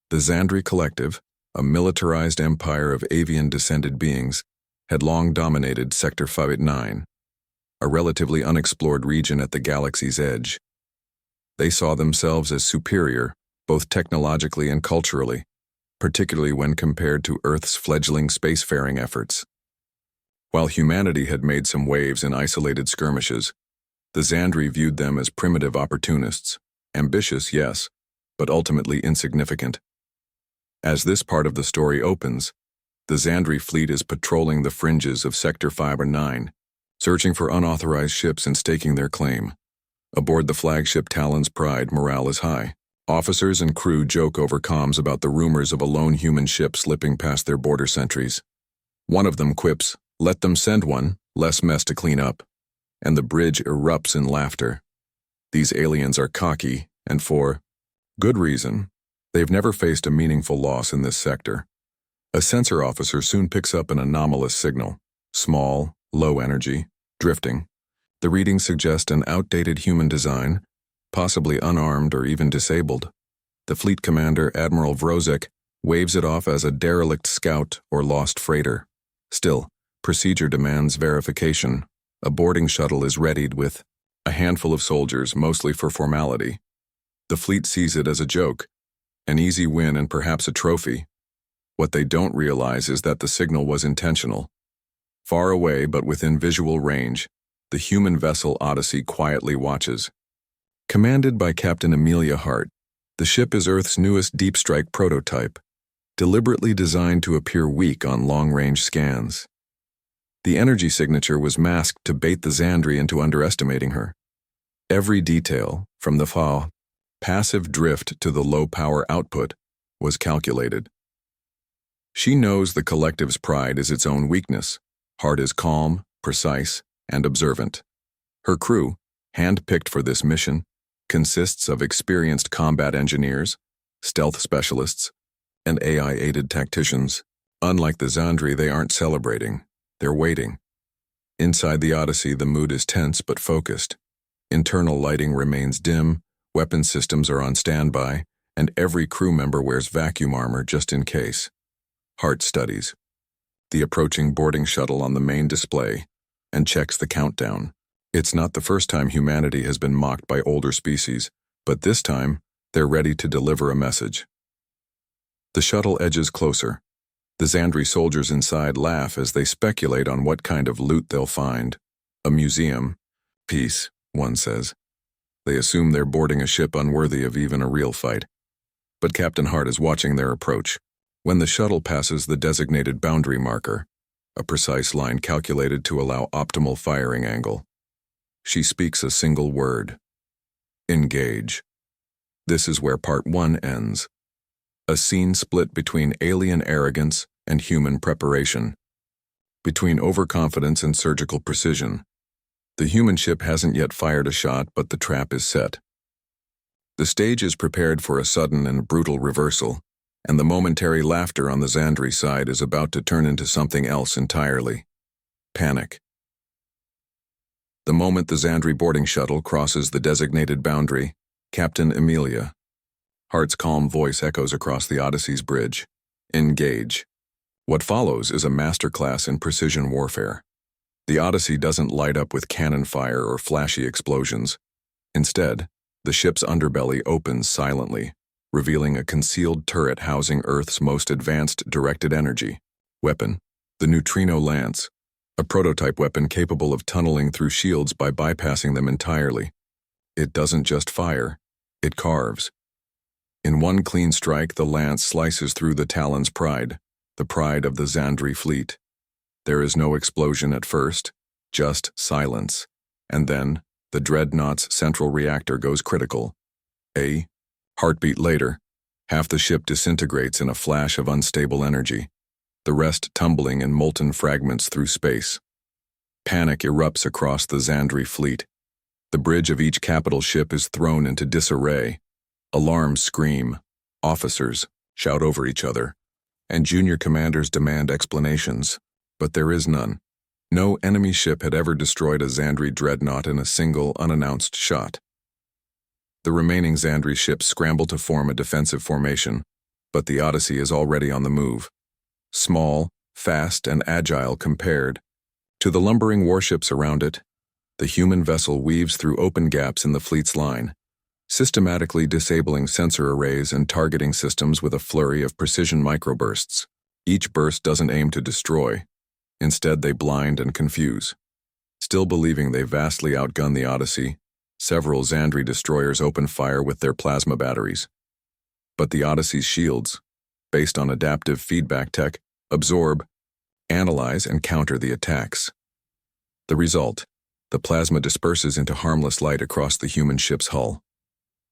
The Xandri Collective, a militarized empire of avian-descended beings, had long dominated Sector 589, a relatively unexplored region at the galaxy's edge. They saw themselves as superior, both technologically and culturally, particularly when compared to Earth's fledgling spacefaring efforts. While humanity had made some waves in isolated skirmishes, the Xandri viewed them as primitive opportunists, ambitious, yes, but ultimately insignificant. As this part of the story opens, the Xandri fleet is patrolling the fringes of Sector 509, searching for unauthorized ships and staking their claim. Aboard the flagship Talon's Pride, morale is high. Officers and crew joke over comms about the rumors of a lone human ship slipping past their border sentries. One of them quips, "Let them send one, less mess to clean up," and the bridge erupts in laughter. These aliens are cocky, and for good reason. They've never faced a meaningful loss in this sector. A sensor officer soon picks up an anomalous signal. Small, low energy, drifting. The readings suggest an outdated human design, possibly unarmed or even disabled. The fleet commander, Admiral Vrozek, waves it off as a derelict scout or lost freighter. Still, procedure demands verification. A boarding shuttle is readied with a handful of soldiers, mostly for formality. The fleet sees it as a joke, an easy win and perhaps a trophy. What they don't realize is that the signal was intentional. Far away but within visual range, the human vessel Odyssey quietly watches. Commanded by Captain Amelia Hart, the ship is Earth's newest deep strike prototype, deliberately designed to appear weak on long-range scans. The energy signature was masked to bait the Xandri into underestimating her. Every detail, from the passive drift to the low power output, was calculated. She knows the Collective's pride is its own weakness. Hart is calm, precise, and observant. Her crew, hand-picked for this mission, consists of experienced combat engineers, stealth specialists, and AI-aided tacticians. Unlike the Xandri, they aren't celebrating, they're waiting. Inside the Odyssey, the mood is tense but focused. Internal lighting remains dim, weapon systems are on standby, and every crew member wears vacuum armor just in case. Hart studies the approaching boarding shuttle on the main display and checks the countdown. It's not the first time humanity has been mocked by older species, but this time, they're ready to deliver a message. The shuttle edges closer. The Xandri soldiers inside laugh as they speculate on what kind of loot they'll find. A museum. Peace, one says. They assume they're boarding a ship unworthy of even a real fight. But Captain Hart is watching their approach. When the shuttle passes the designated boundary marker, a precise line calculated to allow optimal firing angle, she speaks a single word. Engage. This is where Part 1 ends. A scene split between alien arrogance and human preparation. Between overconfidence and surgical precision. The human ship hasn't yet fired a shot, but the trap is set. The stage is prepared for a sudden and brutal reversal, and the momentary laughter on the Xandri side is about to turn into something else entirely. Panic. The moment the Xandri boarding shuttle crosses the designated boundary, Captain Amelia. Hart's calm voice echoes across the Odyssey's bridge. Engage. What follows is a masterclass in precision warfare. The Odyssey doesn't light up with cannon fire or flashy explosions. Instead, the ship's underbelly opens silently, revealing a concealed turret housing Earth's most advanced directed energy weapon, the Neutrino Lance, a prototype weapon capable of tunneling through shields by bypassing them entirely. It doesn't just fire, it carves. In one clean strike, the lance slices through the Talon's Pride, the pride of the Xandri fleet. There is no explosion at first, just silence, and then the Dreadnought's central reactor goes critical. A heartbeat later, half the ship disintegrates in a flash of unstable energy, the rest tumbling in molten fragments through space. Panic erupts across the Xandri fleet. The bridge of each capital ship is thrown into disarray. Alarms scream, officers shout over each other, and junior commanders demand explanations. But there is none. No enemy ship had ever destroyed a Xandri dreadnought in a single, unannounced shot. The remaining Xandri ships scramble to form a defensive formation, But the Odyssey is already on the move. Small, fast, and agile compared to the lumbering warships around it, the human vessel weaves through open gaps in the fleet's line, systematically disabling sensor arrays and targeting systems with a flurry of precision microbursts. Each burst doesn't aim to destroy. Instead, they blind and confuse. Still believing they vastly outgun the Odyssey, several Xandri destroyers open fire with their plasma batteries. But the Odyssey's shields, based on adaptive feedback tech, absorb, analyze, and counter the attacks. The result: the plasma disperses into harmless light across the human ship's hull.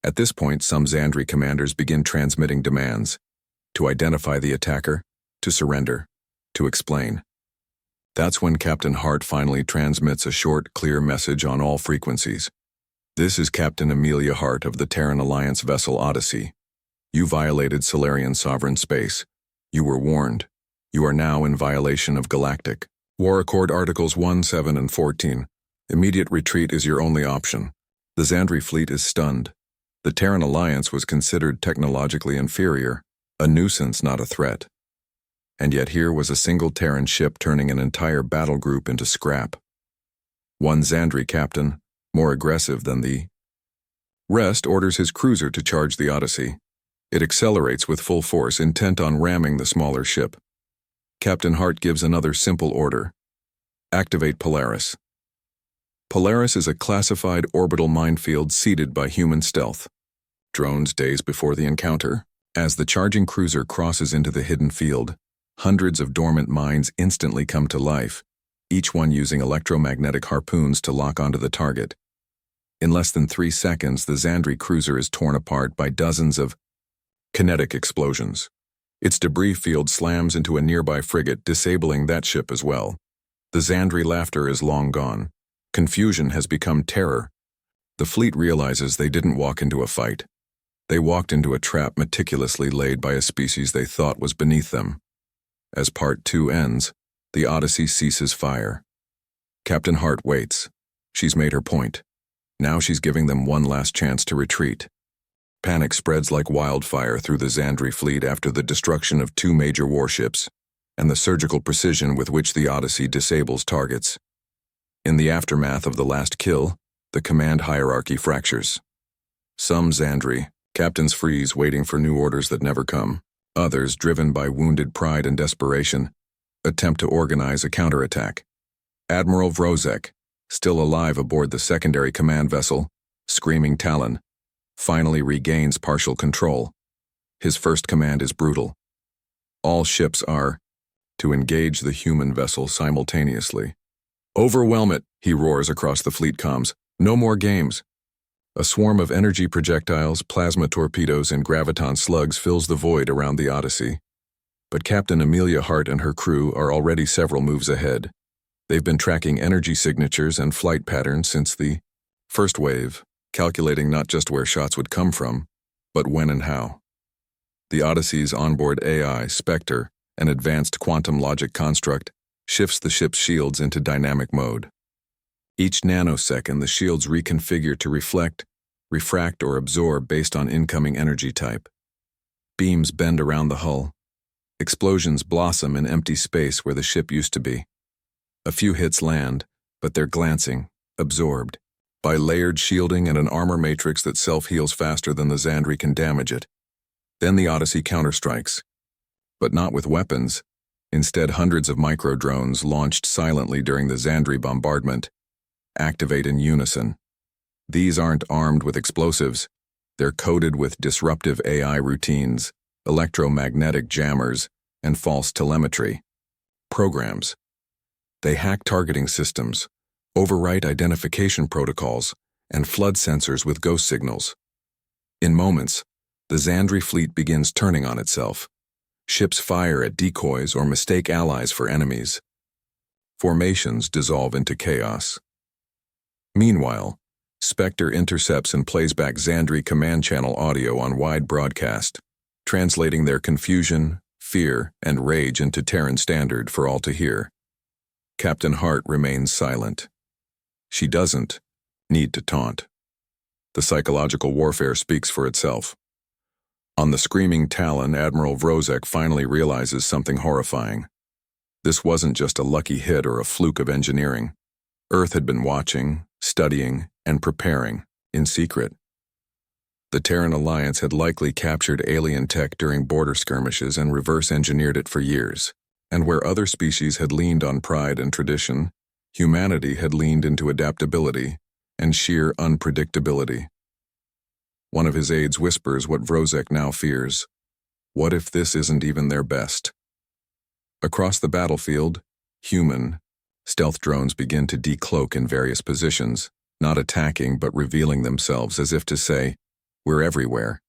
At this point, some Xandri commanders begin transmitting demands: to identify the attacker, to surrender, to explain. That's when Captain Hart finally transmits a short, clear message on all frequencies. This is Captain Amelia Hart of the Terran Alliance vessel Odyssey. You violated Solarian sovereign space. You were warned. You are now in violation of Galactic War Accord Articles 1, 7, and 14. Immediate retreat is your only option. The Xandri fleet is stunned. The Terran Alliance was considered technologically inferior, a nuisance, not a threat. And yet here was a single Terran ship turning an entire battle group into scrap. One Xandri captain, more aggressive than the rest, orders his cruiser to charge the Odyssey. It accelerates with full force, intent on ramming the smaller ship. Captain Hart gives another simple order: activate Polaris. Polaris is a classified orbital minefield seeded by human stealth. Drones days before the encounter. As the charging cruiser crosses into the hidden field, hundreds of dormant mines instantly come to life, each one using electromagnetic harpoons to lock onto the target. In less than 3 seconds, the Xandri cruiser is torn apart by dozens of kinetic explosions. Its debris field slams into a nearby frigate, disabling that ship as well. The Xandri laughter is long gone. Confusion has become terror. The fleet realizes they didn't walk into a fight. They walked into a trap meticulously laid by a species they thought was beneath them. As Part 2 ends, the Odyssey ceases fire. Captain Hart waits. She's made her point. Now she's giving them one last chance to retreat. Panic spreads like wildfire through the Xandri fleet after the destruction of 2 major warships, and the surgical precision with which the Odyssey disables targets. In the aftermath of the last kill, the command hierarchy fractures. Some Xandri captains freeze, waiting for new orders that never come. Others, driven by wounded pride and desperation, attempt to organize a counterattack. Admiral Vrozek, still alive aboard the secondary command vessel, Screaming Talon, finally regains partial control. His first command is brutal. All ships are to engage the human vessel simultaneously. "Overwhelm it," he roars across the fleet comms. "No more games." A swarm of energy projectiles, plasma torpedoes, and graviton slugs fills the void around the Odyssey. But Captain Amelia Hart and her crew are already several moves ahead. They've been tracking energy signatures and flight patterns since the first wave, calculating not just where shots would come from, but when and how. The Odyssey's onboard AI, Spectre, an advanced quantum logic construct, shifts the ship's shields into dynamic mode. Each nanosecond, the shields reconfigure to reflect, refract, or absorb based on incoming energy type. Beams bend around the hull. Explosions blossom in empty space where the ship used to be. A few hits land, but they're glancing, absorbed, by layered shielding and an armor matrix that self-heals faster than the Xandri can damage it. Then the Odyssey counterstrikes. But not with weapons. Instead, hundreds of micro-drones launched silently during the Xandri bombardment activate in unison. These aren't armed with explosives. They're coded with disruptive AI routines, electromagnetic jammers, and false telemetry programs. They hack targeting systems, overwrite identification protocols, and flood sensors with ghost signals. In moments, the Xandri fleet begins turning on itself. Ships fire at decoys or mistake allies for enemies. Formations dissolve into chaos. Meanwhile, Spectre intercepts and plays back Xandri command channel audio on wide broadcast, translating their confusion, fear, and rage into Terran standard for all to hear. Captain Hart remains silent. She doesn't need to taunt. The psychological warfare speaks for itself. On the screaming Talon, Admiral Vrozek finally realizes something horrifying. This wasn't just a lucky hit or a fluke of engineering. Earth had been watching, studying, and preparing, in secret. The Terran Alliance had likely captured alien tech during border skirmishes and reverse-engineered it for years. And where other species had leaned on pride and tradition, humanity had leaned into adaptability and sheer unpredictability. One of his aides whispers what Vrozek now fears. What if this isn't even their best? Across the battlefield, human stealth drones begin to decloak in various positions, not attacking but revealing themselves as if to say, "We're everywhere."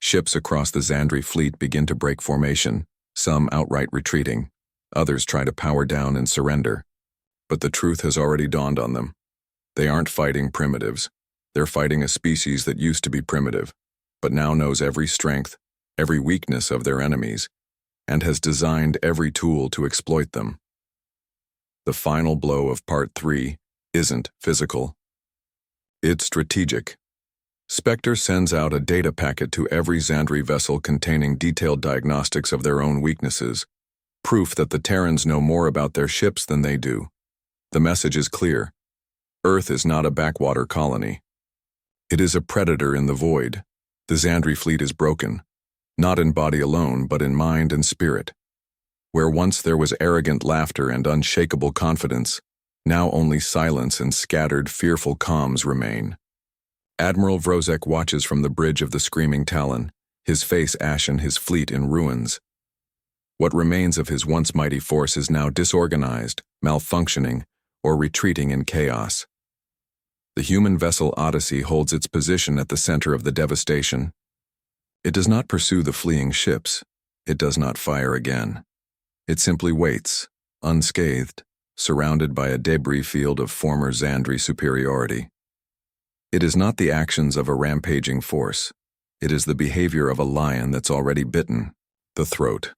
Ships across the Xandri fleet begin to break formation, some outright retreating, others try to power down and surrender. But the truth has already dawned on them. They aren't fighting primitives. They're fighting a species that used to be primitive, but now knows every strength, every weakness of their enemies, and has designed every tool to exploit them. The final blow of Part 3 isn't physical. It's strategic. Spectre sends out a data packet to every Xandri vessel containing detailed diagnostics of their own weaknesses, proof that the Terrans know more about their ships than they do. The message is clear. Earth is not a backwater colony. It is a predator in the void. The Xandri fleet is broken, not in body alone, but in mind and spirit. Where once there was arrogant laughter and unshakable confidence, now only silence and scattered, fearful calms remain. Admiral Vrozek watches from the bridge of the screaming Talon, his face ashen, his fleet in ruins. What remains of his once mighty force is now disorganized, malfunctioning, or retreating in chaos. The human vessel Odyssey holds its position at the center of the devastation. It does not pursue the fleeing ships. It does not fire again. It simply waits, unscathed, surrounded by a debris field of former Xandri superiority. It is not the actions of a rampaging force. It is the behavior of a lion that's already bitten the throat.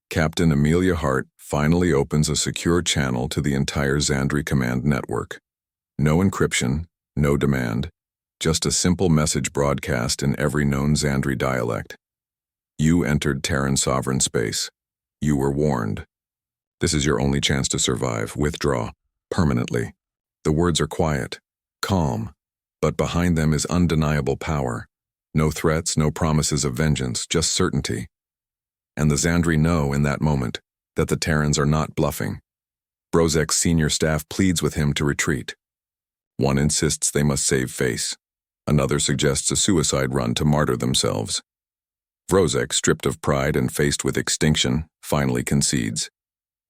Captain Amelia Hart finally opens a secure channel to the entire Xandri command network. No encryption, no demand, just a simple message broadcast in every known Xandri dialect. You entered Terran sovereign space. You were warned. This is your only chance to survive. Withdraw. Permanently. The words are quiet, calm, but behind them is undeniable power. No threats, no promises of vengeance, just certainty. And the Xandri know in that moment that the Terrans are not bluffing. Vrozek's senior staff pleads with him to retreat. One insists they must save face. Another suggests a suicide run to martyr themselves. Vrozek, stripped of pride and faced with extinction, finally concedes.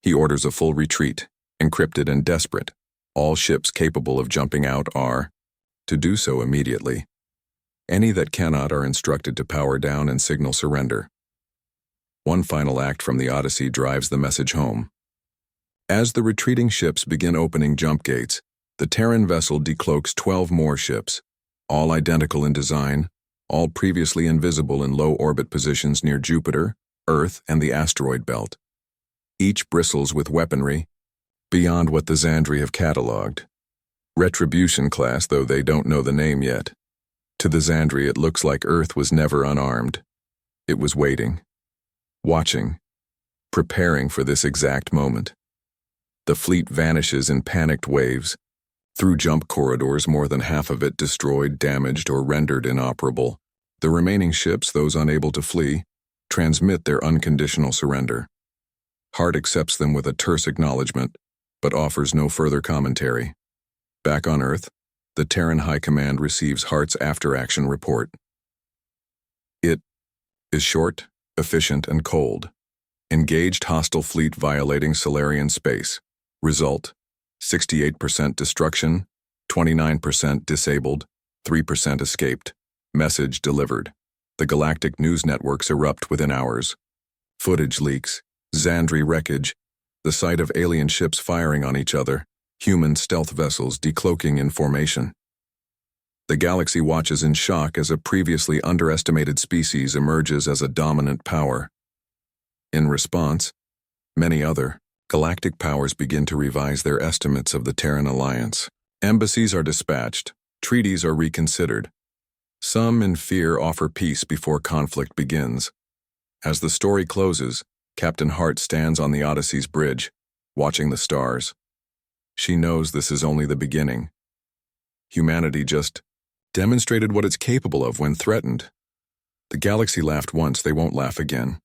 He orders a full retreat, encrypted and desperate. All ships capable of jumping out are to do so immediately. Any that cannot are instructed to power down and signal surrender. One final act from the Odyssey drives the message home. As the retreating ships begin opening jump gates, the Terran vessel decloaks 12 more ships, all identical in design, all previously invisible in low-orbit positions near Jupiter, Earth, and the asteroid belt. Each bristles with weaponry beyond what the Xandri have catalogued. Retribution class, though they don't know the name yet. To the Xandri, it looks like Earth was never unarmed. It was waiting, watching, preparing for this exact moment. The fleet vanishes in panicked waves. Through jump corridors, more than half of it destroyed, damaged, or rendered inoperable. The remaining ships, those unable to flee, transmit their unconditional surrender. Hart accepts them with a terse acknowledgement, but offers no further commentary. Back on Earth, the Terran High Command receives Hart's after-action report. It is short, efficient, and cold. Engaged hostile fleet violating Solarian space. Result: 68% destruction, 29% disabled, 3% escaped. Message delivered. The galactic news networks erupt within hours. Footage leaks, Xandri wreckage, the sight of alien ships firing on each other, human stealth vessels decloaking in formation. The galaxy watches in shock as a previously underestimated species emerges as a dominant power. In response, many other galactic powers begin to revise their estimates of the Terran Alliance. Embassies are dispatched, treaties are reconsidered. Some, in fear, offer peace before conflict begins. As the story closes, Captain Hart stands on the Odyssey's bridge, watching the stars. She knows this is only the beginning. Humanity just demonstrated what it's capable of when threatened. The galaxy laughed once, they won't laugh again.